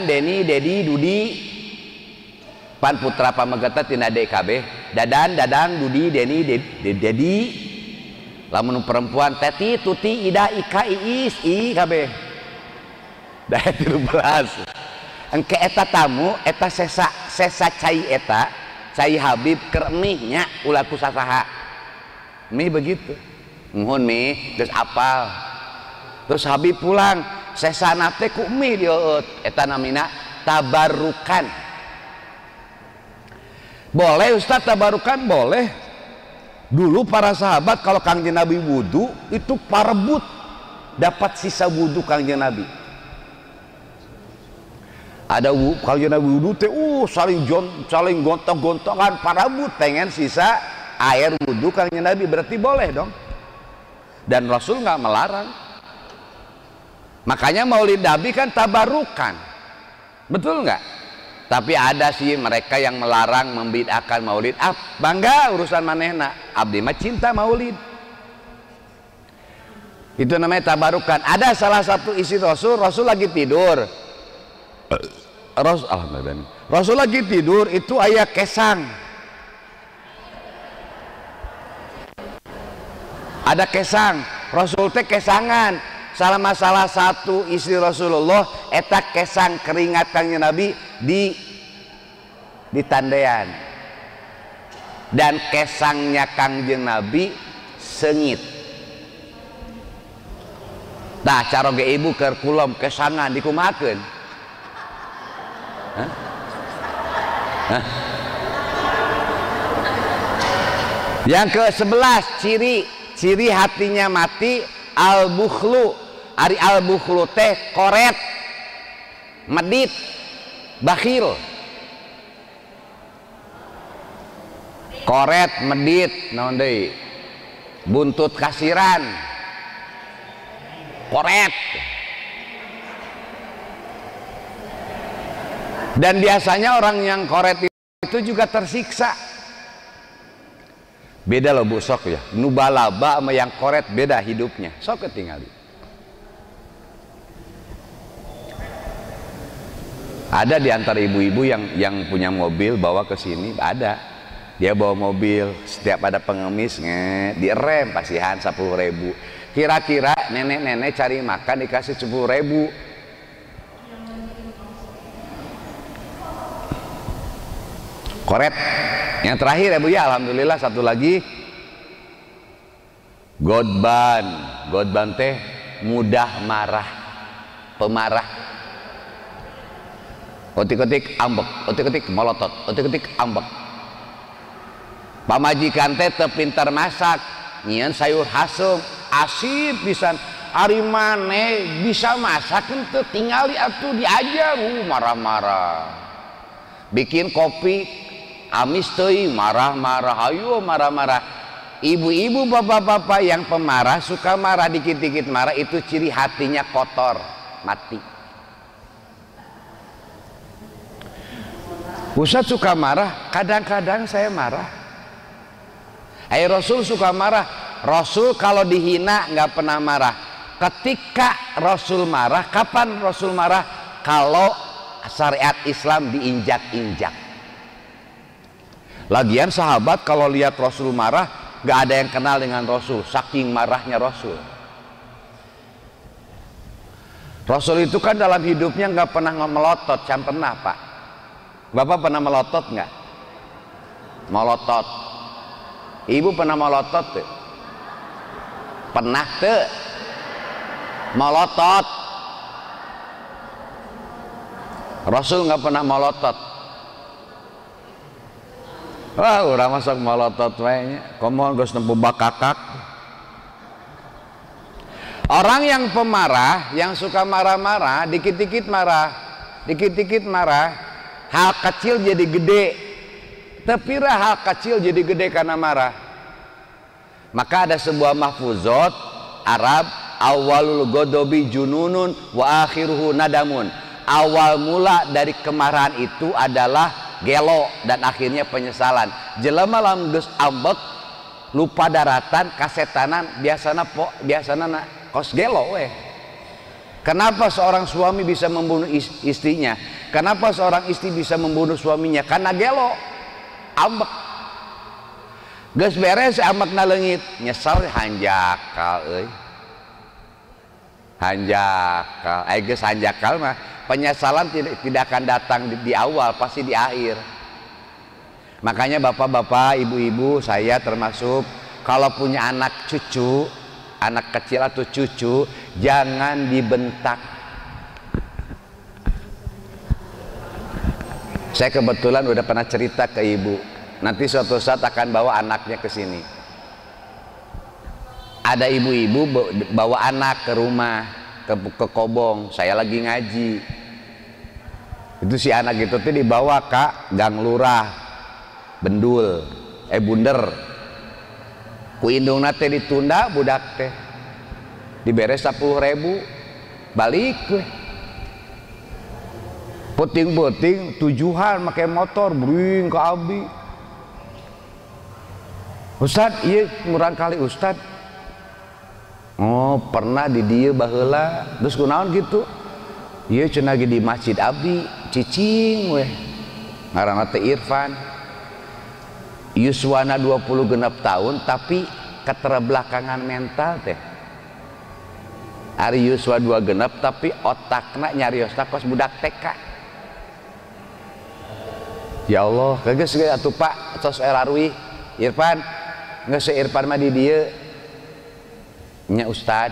Deni, Dedi, Dudi, pan putra pamegeta tina DKB. Dadan, Dudi, Deni, Dedi. Lamun perempuan Teti, Tuti, Ida, Ika, Iis, I kabeh. Daya 13. Engke eta tamu, eta sesa cai eta, cai Habib keur mihnya ulah ku sasaha. Mih begitu. Nuhun mih, geus apal. Terus Habib pulang, sesana teh ku mih dieut, eta namina tabarukan. Boleh Ustaz tabarukan? Boleh. Dulu para sahabat kalau Kangjeng Nabi wudu itu parebut dapat sisa wudu Kangjeng Nabi. Ada Kangjeng Nabi wudu teh saling gontok-gontokan parebut pengen sisa air wudu Kangjeng Nabi, berarti boleh dong. Dan Rasul nggak melarang. Makanya maulid Nabi kan tabarukan, betul nggak? Tapi ada sih mereka yang melarang membid'ahkan maulid. Bangga urusan manehna, abdi mah cinta maulid. Itu namanya tabarukan. Ada salah satu isi Rasul lagi tidur. Rasul lagi tidur itu aya kesang. Ada kesang, Rasul teh kesangan. Salah satu istri Rasulullah eta kesang keringat Kangjeng Nabi di tandean. Dan kesangnya Kangjeng Nabi sengit. Tah cara ge ibu keur kulom kesangan dikumakeun. Hah? Hah? Yang ke-11 ciri hatinya mati al-bukhlu. Ari al-bukhlu teh koret, medit, bakhil. Koret, medit, naon deui? Buntut kasiran. Koret. Dan biasanya orang yang koret itu juga tersiksa. Beda loh Bu, sok ya. Nubalaba sama yang koret beda hidupnya. Sok ketinggali. Ada di antara ibu-ibu yang punya mobil bawa ke sini, ada. Dia bawa mobil, setiap ada pengemis direm pasihan 10.000. Kira-kira nenek-nenek cari makan dikasih 10.000. Koret. Yang terakhir ya Bu ya, alhamdulillah satu lagi. Godban teh mudah marah, pemarah. Otik-otik ambek, otik-otik molotot, otik-otik ambek. Pamajikan teh teu pintar masak, nyieun sayur hasem, asip pisan. Ari maneh bisa masak teu tingali atuh diajar, marah-marah. Bikin kopi amis teuing marah-marah, ayo marah-marah. Ibu-ibu bapak-bapak yang pemarah, suka marah, dikit-dikit marah, itu ciri hatinya kotor, mati. Ustaz suka marah, kadang-kadang saya marah. Rasul suka marah. Rasul kalau dihina nggak pernah marah. Ketika Rasul marah, kapan Rasul marah? Kalau syariat Islam diinjak-injak. Lagian sahabat kalau lihat Rasul marah, nggak ada yang kenal dengan Rasul, saking marahnya Rasul. Rasul itu kan dalam hidupnya nggak pernah melotot, jangan pernah Pak. Bapak pernah melotot nggak? Melotot. Ibu pernah melotot tuh? Pernah tuh? Melotot. Rasul nggak pernah melotot. Wah, urang masuk melotot wanya. Komo geus nempu bakakak. Orang yang pemarah, yang suka marah-marah, dikit-dikit marah, dikit-dikit marah. Hal kecil jadi gede, tepira hal kecil jadi gede karena marah. Maka ada sebuah mahfuzat Arab, awalul godobi jununun wa akhiruhu nadamun. Awal mula dari kemarahan itu adalah gelo dan akhirnya penyesalan. Jelema lamun geus ambek, lupa daratan, kasetanan, biasana kos gelo weh. Kenapa seorang suami bisa membunuh istrinya? Kenapa seorang istri bisa membunuh suaminya? Karena gelo, ambek. Geus beres ambek na leungit, nyesal hanjakal euy. Hanjakal, geus hanjakal mah penyesalan tidak akan datang di awal, pasti di akhir. Makanya bapak-bapak, ibu-ibu, saya termasuk kalau punya anak cucu, anak kecil atau cucu, jangan dibentak. Saya kebetulan udah pernah cerita ke ibu, nanti suatu saat akan bawa anaknya ke sini. Ada ibu-ibu bawa anak ke rumah, ke Kobong, saya lagi ngaji. Itu si anak itu tuh dibawa ke Gang Lurah, Bendul, Bunder. Ku indungna teh ditunda, budak teh diberes 10.000, balik we. Puting-puting tujuan pakai motor bring ke abi. Ustad, iya murang kali Ustad. Oh pernah di dia baheula, terus kunaon gitu. Iya cenah di masjid abi, cicing weh. Ngaranna teh Irfan. Yuswana 20 genap tahun tapi keterbelakangan mental teh. Ari Yuswa 2 genap tapi otakna nyariosna kos budak TK. Ya Allah, geus atuh Pak, tos Arwi, Irfan, geus Irfan mah di dieu. Nya Ustad.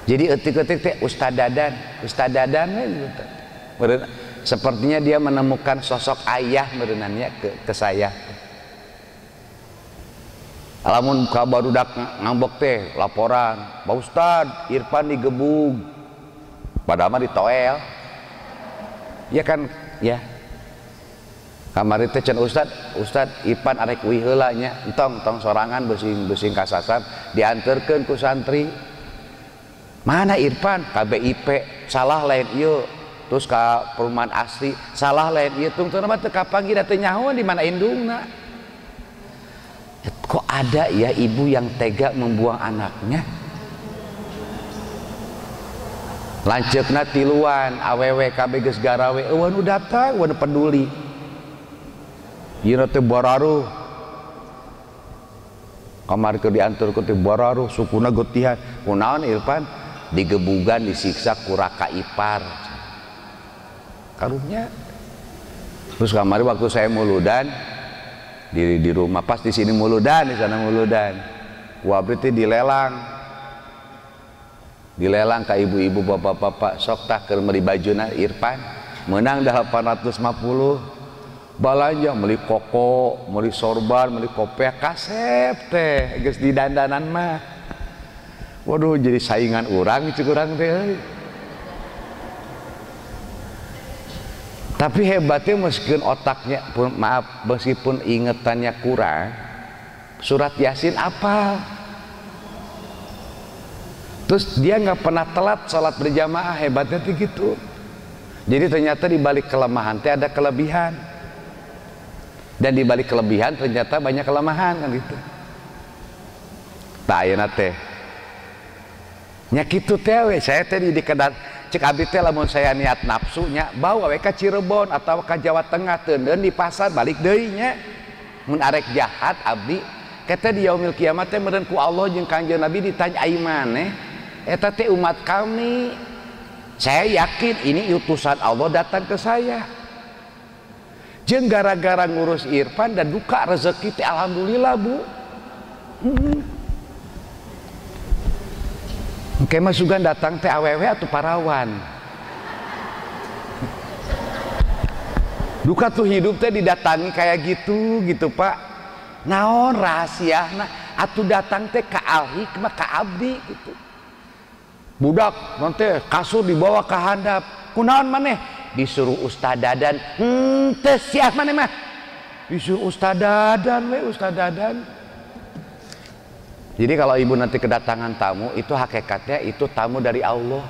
Jadi etik-etik teh Ustad Dadan gitu. Sepertinya dia menemukan sosok ayah merenannya ke saya. Alamun kabar udah ngambek teh laporan, Pak Ustad Irfan digebug, padahal mah ditoel. Ya kan, ya. Kamari teh can Ustad Irfan arek uih heula nya, entong sorangan besing kasasan dianterkeun ku santri. Mana Irfan? KBIP salah lain ieu. Terus ka perumahan asri salah lain ieu. Tungtuna mah teu kapanggih da teu nyaho di mana indungna. Kok ada ya ibu yang tega membuang anaknya? Lanceukna tiluan awewe kabeh geus garawe eueuh nu datang eueuh peduli. Ieu teh bararuh. Kamari keur dianturkeun teh bararuh sukuna geutihan. Kunaon Irfan? Digebugan disiksa ku raka ipar. Karunya. Terus kamari waktu saya muludan di rumah, pas di sini muludan, di sana muludan. Wabri teh dilelang ka ibu-ibu bapak-bapak, sok tah keur meuli bajuna Irfan menang dah 850 balanja meuli koko, meuli sorban, meuli kopiah, kasep teh geus di dandanan mah. Waduh jadi saingan urang cik urang teh. Tapi hebatnya meskipun otaknya pun, maaf, meskipun ingetannya kurang, surat Yasin apa? Terus dia nggak pernah telat sholat berjamaah, hebatnya tuh gitu. Jadi ternyata di balik kelemahan teh ada kelebihan, dan di balik kelebihan ternyata banyak kelemahan kan gitu. Tak ayeuna teh, nya kitu teh saya teh di kedat. Cek abdi teh lamun saya niat nafsunya bawa we ka Cirebon atau ka Jawa Tengah teuneun di pasar balik deui nya. Mun arek jahat abdi kata di yaumil kiamat teh meureun ku Allah jeung Kanjeng Nabi ditanya ai maneh eta teh umat kami. Saya yakin ini utusan Allah datang ke saya. Jeung gara-gara ngurus Irfan dan duka rezeki teh alhamdulillah Bu. Kemah sugan datang teh awewe atau parawan. Duka tuh hidup teh didatangi kayak gitu Pak. Naon rahasiana atuh datang teh ka al-hikmah ka abdi gitu. Budak nanti kasur dibawa ke handap. Kunaon maneh? Disuruh Ustad Dadan. Teh siah maneh mah? Disuruh Ustad Dadan we Ustad Dadan. Jadi kalau ibu nanti kedatangan tamu, itu hakikatnya itu tamu dari Allah.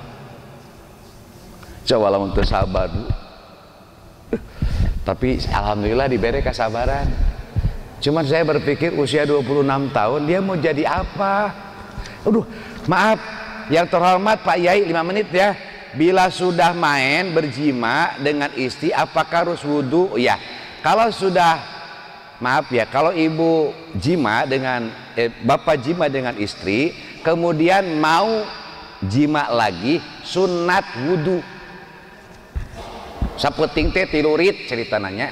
Coba lah untuk sabar Bu. Tapi alhamdulillah diberi kesabaran. Cuman saya berpikir usia 26 tahun dia mau jadi apa? Aduh, maaf yang terhormat Pak Yai 5 menit ya. Bila sudah main berjima dengan istri apakah harus wudu? Ya, kalau sudah, maaf ya, kalau ibu jima dengan bapak jima dengan istri kemudian mau jima lagi sunat wudu. Saputing teh tilurit cerita nanya.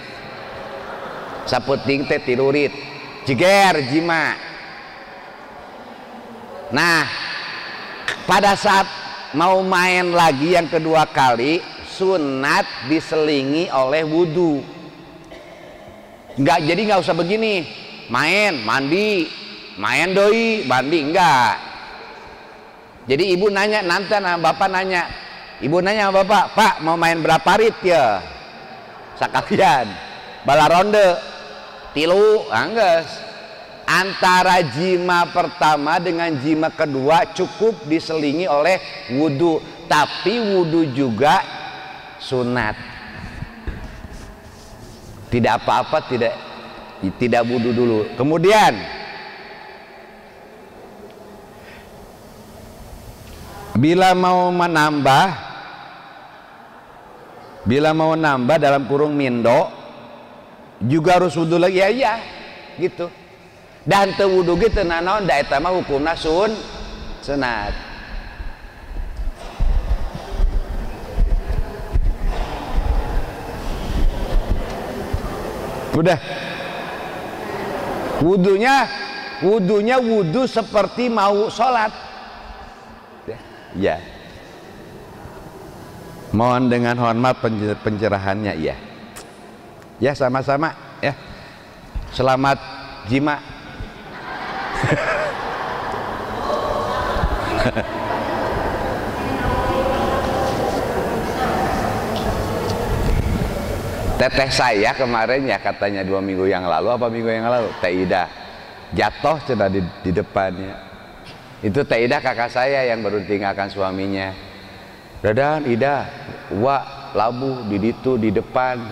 Saputing teh tilurit jiger jima. Nah pada saat mau main lagi yang kedua kali sunat diselingi oleh wudu. Jadi nggak usah begini, main mandi main doi mandi enggak. Jadi ibu nanya nanti bapak nanya, ibu nanya bapak, Pak mau main berapa rit ya sakalian bala ronde tilu angges. Antara jima pertama dengan jima kedua cukup diselingi oleh wudu, tapi wudu juga sunat. Tidak apa-apa, tidak wudu dulu. Kemudian bila mau menambah dalam kurung mindo juga harus wudu lagi ya gitu. Dan teu wudu ge teu naon da eta mah hukumna sunat. Udah. Wudunya wudu seperti mau sholat. Ya. Mohon dengan hormat pencerahannya, ya. Ya, sama-sama ya. Selamat jima. Teteh saya kemarin ya, katanya 2 minggu yang lalu apa minggu yang lalu, Teh Ida jatuh cina di depannya. Itu Teh Ida kakak saya yang baru tinggalkan suaminya. Dadan Ida, wa labu di ditu di depan.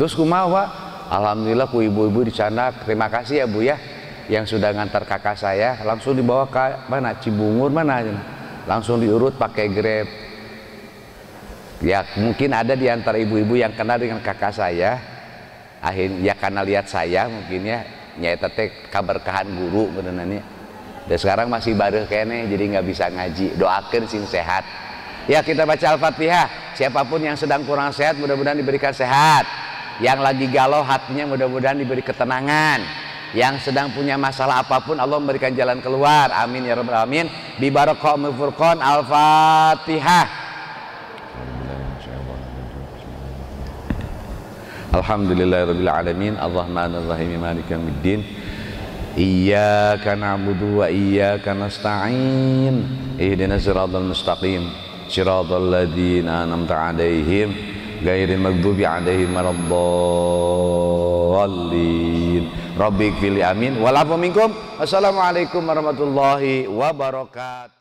Terus kumaha? Alhamdulillah ku ibu-ibu di sana, terima kasih ya Bu ya, yang sudah ngantar kakak saya, langsung dibawa ke mana, Cibungur mana, langsung diurut pakai Grab. Ya mungkin ada di antara ibu-ibu yang kenal dengan kakak saya, akhirnya ya karena lihat saya mungkin ya, nyata teh kaberkahan guru benerannya. Dan sekarang masih baru kene, jadi nggak bisa ngaji. Doakan sing sehat. Ya kita baca Al-Fatihah. Siapapun yang sedang kurang sehat, mudah-mudahan diberikan sehat. Yang lagi galau hatinya, mudah-mudahan diberi ketenangan. Yang sedang punya masalah apapun, Allah memberikan jalan keluar. Amin ya rabbal alamin. Bi barakah Furqan. Al-Fatihah. Alhamdulillahirabbil alamin. Arrahmanir rahim. Maliki yaumiddin. Iyyaka na'budu wa iyyaka nasta'in. Ihdinas siratal mustaqim. Siratal ladzina an'amta 'alaihim ghairil maghdubi 'alaihim waladdallin. Rabbighfirli amin. Wal 'afwu minkum. Assalamualaikum warahmatullahi wabarakatuh.